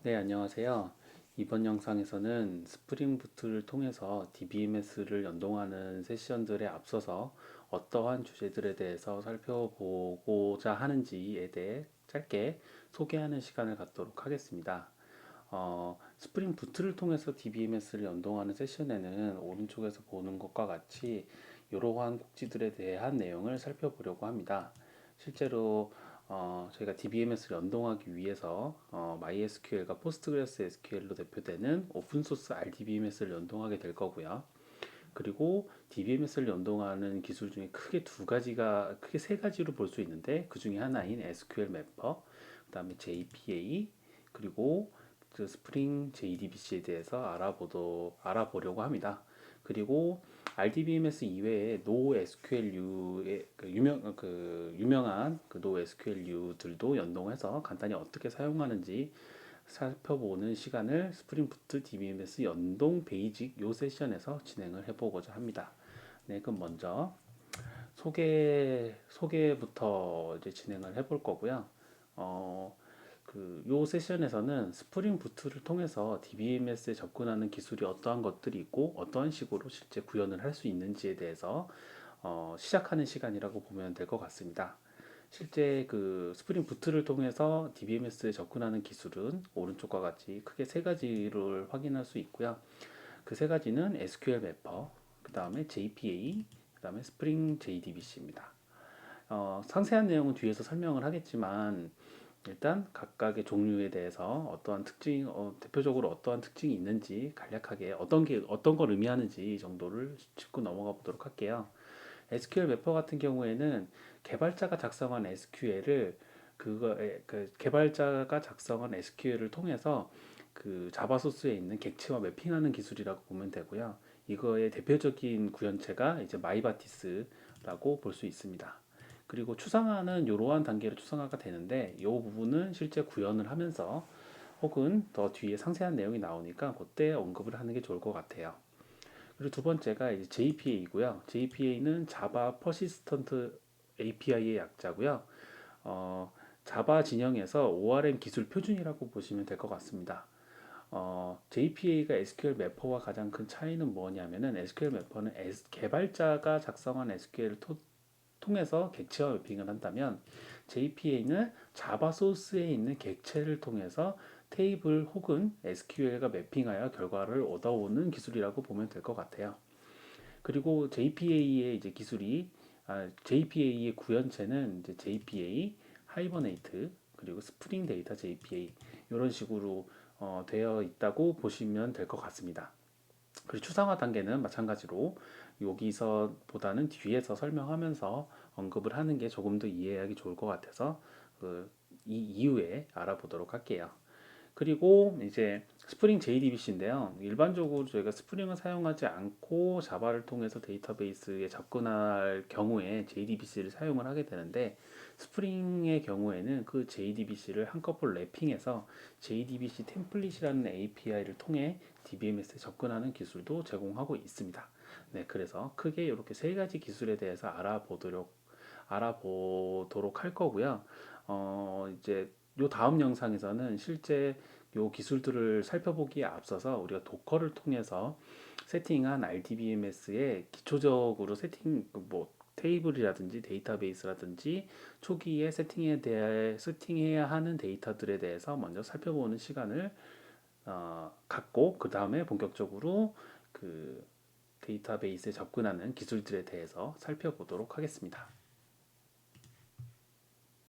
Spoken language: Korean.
네, 안녕하세요. 이번 영상에서는 스프링 부트를 통해서 DBMS를 연동하는 세션들에 앞서서 어떠한 주제들에 대해서 살펴보고자 하는지에 대해 짧게 소개하는 시간을 갖도록 하겠습니다. 스프링 부트를 통해서 DBMS를 연동하는 세션에는 오른쪽에서 보는 것과 같이 이러한 꼭지들에 대한 내용을 살펴보려고 합니다. 실제로 저희가 DBMS를 연동하기 위해서 MySQL과 PostgreSQL로 대표되는 오픈소스 RDBMS를 연동하게 될 거고요. 그리고 DBMS를 연동하는 기술 중에 크게 세 가지로 볼 수 있는데 그 중에 하나인 SQL 매퍼, 그다음에 JPA, 그리고 그 스프링 JDBC에 대해서 알아보려고 합니다. 그리고 RDBMS 이외에 NoSQLU의 유명한 그 NoSQLU들도 연동해서 간단히 어떻게 사용하는지 살펴보는 시간을 스프링 부트 DBMS 연동 베이직 요 세션에서 진행을 해보고자 합니다. 네, 그럼 먼저 소개부터 이제 진행을 해볼 거고요. 어, 요 세션에서는 스프링 부트를 통해서 DBMS에 접근하는 기술이 어떠한 것들이 있고 어떠한 식으로 실제 구현을 할 수 있는지에 대해서 시작하는 시간이라고 보면 될 것 같습니다. 실제 그 스프링 부트를 통해서 DBMS에 접근하는 기술은 오른쪽과 같이 크게 세 가지를 확인할 수 있고요. 그 세 가지는 SQL 매퍼, 그 다음에 JPA, 그 다음에 스프링 JDBC입니다. 상세한 내용은 뒤에서 설명을 하겠지만 일단 각각의 종류에 대해서 대표적으로 어떠한 특징이 있는지 간략하게 어떤 걸 의미하는지 정도를 짚고 넘어가 보도록 할게요. SQL 매퍼 같은 경우에는 개발자가 작성한 SQL을 개발자가 작성한 SQL을 통해서 그 자바 소스에 있는 객체와 매핑하는 기술이라고 보면 되고요. 이거의 대표적인 구현체가 이제 마이바티스라고 볼 수 있습니다. 그리고 추상화는 이러한 단계로 추상화가 되는데 이 부분은 실제 구현을 하면서 혹은 더 뒤에 상세한 내용이 나오니까 그때 언급을 하는 게 좋을 것 같아요. 그리고 두 번째가 이제 JPA이고요. JPA는 자바 퍼시스턴트 API의 약자고요. 어, 자바 진영에서 ORM 기술 표준이라고 보시면 될 것 같습니다. JPA가 SQL 매퍼와 가장 큰 차이는 뭐냐면은 SQL 매퍼는 개발자가 작성한 SQL을 통해서 객체와 매핑을 한다면 JPA는 자바 소스에 있는 객체를 통해서 테이블 혹은 SQL과 매핑하여 결과를 얻어오는 기술이라고 보면 될 것 같아요. 그리고 JPA의 구현체는 이제 JPA, 하이버네이트, 그리고 스프링 데이터 JPA 이런 식으로 되어 있다고 보시면 될 것 같습니다. 그리고 추상화 단계는 마찬가지로 여기서보다는 뒤에서 설명하면서 언급을 하는 게 조금 더 이해하기 좋을 것 같아서 이 이후에 알아보도록 할게요. 그리고 이제 스프링 JDBC인데요. 일반적으로 저희가 스프링을 사용하지 않고 자바를 통해서 데이터베이스에 접근할 경우에 JDBC를 사용을 하게 되는데 스프링의 경우에는 그 JDBC를 한꺼번에 랩핑해서 JDBC 템플릿이라는 API를 통해 DBMS에 접근하는 기술도 제공하고 있습니다. 네, 그래서 크게 이렇게 세 가지 기술에 대해서 알아보도록 할 거고요. 이제 요 다음 영상에서는 실제 요 기술들을 살펴보기에 앞서서 우리가 도커를 통해서 세팅한 RDBMS의 기초적으로 테이블이라든지 데이터베이스라든지 초기에 세팅해야 하는 데이터들에 대해서 먼저 살펴보는 시간을 갖고 그 다음에 본격적으로 그 데이터베이스에 접근하는 기술들에 대해서 살펴보도록 하겠습니다.